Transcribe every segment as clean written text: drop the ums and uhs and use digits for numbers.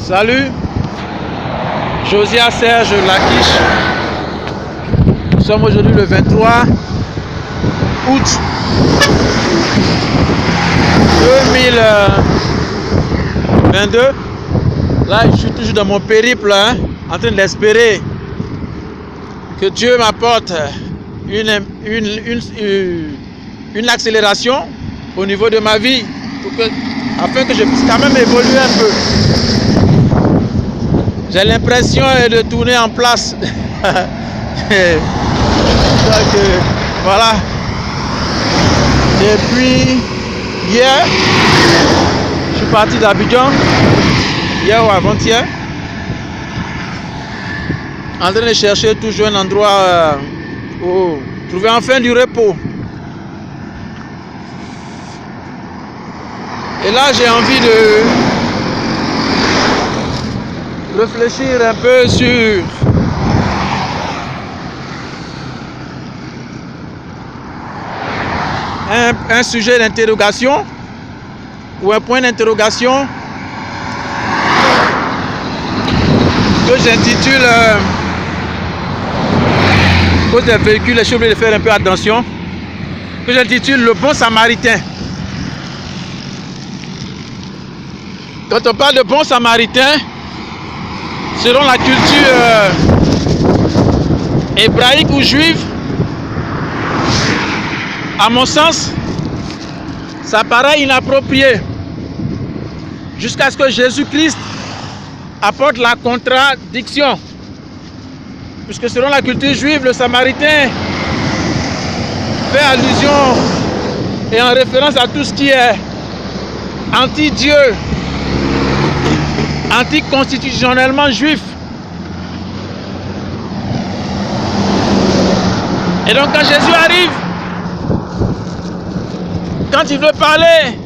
Salut, Josiah Serge Laquiche. Nous sommes aujourd'hui le 23 août 2022. Là, je suis toujours dans mon périple, en train d'espérer que Dieu m'apporte une accélération au niveau de ma vie, afin que je puisse quand même évoluer un peu. J'ai l'impression de tourner en place. Donc, voilà. Depuis hier, je suis parti d'Abidjan, hier ou avant-hier, en train de chercher toujours un endroit où trouver enfin du repos. Et là, j'ai envie de réfléchir un peu sur un sujet d'interrogation ou un point d'interrogation que j'intitule cause des véhicules, je suis obligé de faire un peu attention, que j'intitule le bon samaritain. Quand on parle de bon samaritain, selon la culture hébraïque ou juive, à mon sens, ça paraît inapproprié jusqu'à ce que Jésus-Christ apporte la contradiction. Puisque selon la culture juive, le samaritain fait allusion et en référence à tout ce qui est anti-Dieu, anticonstitutionnellement juif. Et donc quand Jésus arrive, quand il veut parler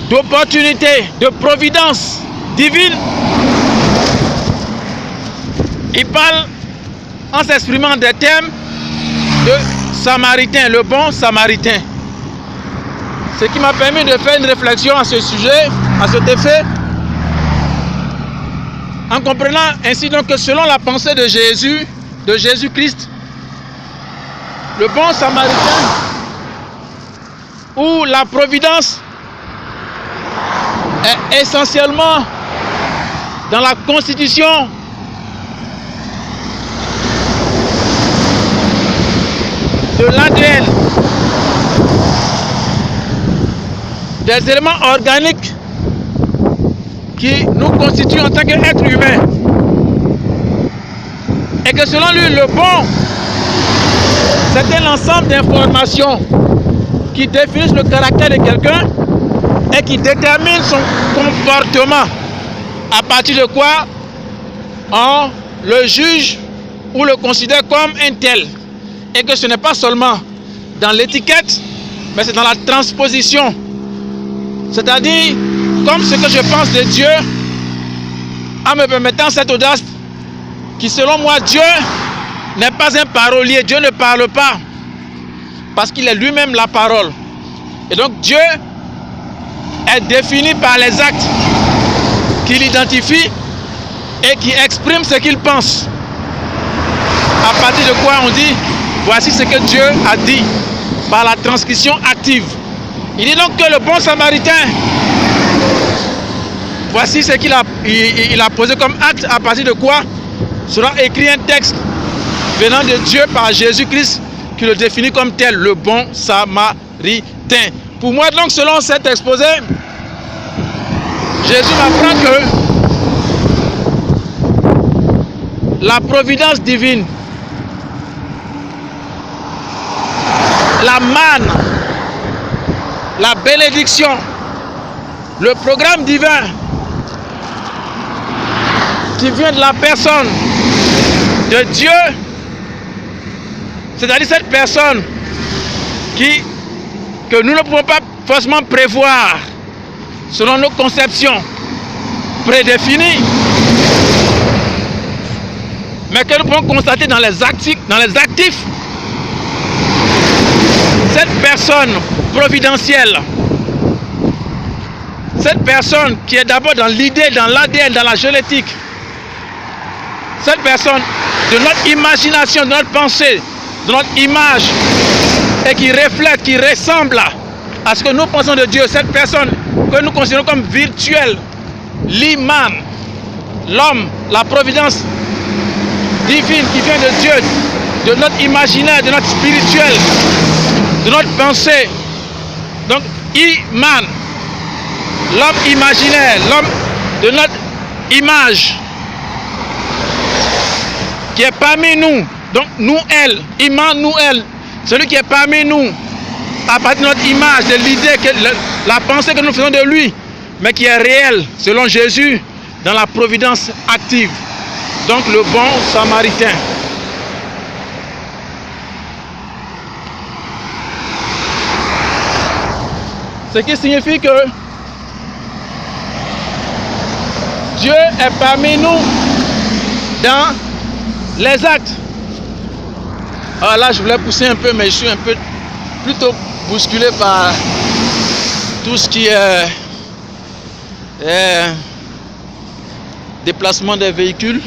d'opportunité, de providence divine, il parle en s'exprimant des termes de samaritain, le bon samaritain. Ce qui m'a permis de faire une réflexion à ce sujet, à cet effet, en comprenant ainsi donc que selon la pensée de Jésus-Christ, le bon samaritain ou la providence est essentiellement dans la constitution de l'ADN, des éléments organiques qui nous constituent en tant qu'êtres humains. Et que selon lui, le bon, c'est un ensemble d'informations qui définissent le caractère de quelqu'un et qui déterminent son comportement. À partir de quoi on le juge ou le considère comme un tel. Et que ce n'est pas seulement dans l'étiquette, mais c'est dans la transposition. C'est-à-dire, comme ce que je pense de Dieu, en me permettant cette audace, qui selon moi, Dieu n'est pas un parolier. Dieu ne parle pas, parce qu'il est lui-même la parole. Et donc Dieu est défini par les actes qu'il identifie et qui expriment ce qu'il pense. À partir de quoi on dit, voici ce que Dieu a dit, par la transcription active. Il dit donc que le bon samaritain, voici ce qu'il a posé comme acte, à partir de quoi sera écrit un texte venant de Dieu par Jésus-Christ qui le définit comme tel, le bon samaritain. Pour moi donc, selon cet exposé, Jésus m'apprend que la providence divine, la manne, la bénédiction, le programme divin qui vient de la personne de Dieu, c'est-à-dire cette personne que nous ne pouvons pas forcément prévoir selon nos conceptions prédéfinies, mais que nous pouvons constater dans les actifs, cette personne providentielle, Cette personne qui est d'abord dans l'idée, dans l'ADN, dans la génétique. Cette personne de notre imagination, de notre pensée, de notre image, et qui reflète, qui ressemble à ce que nous pensons de Dieu. Cette personne que nous considérons comme virtuelle, l'Iman, l'homme, la providence divine qui vient de Dieu, de notre imaginaire, de notre spirituel, de notre pensée. Donc, Iman, l'homme imaginaire, l'homme de notre image, qui est parmi nous. Donc, nous, elle, Iman, nous, elle, celui qui est parmi nous, à partir de notre image, de l'idée, la pensée que nous faisons de lui, mais qui est réelle, selon Jésus, dans la providence active. Donc, le bon samaritain. Ce qui signifie que Dieu est parmi nous dans les actes. Alors là, je voulais pousser un peu, mais je suis un peu plutôt bousculé par tout ce qui est déplacement des véhicules.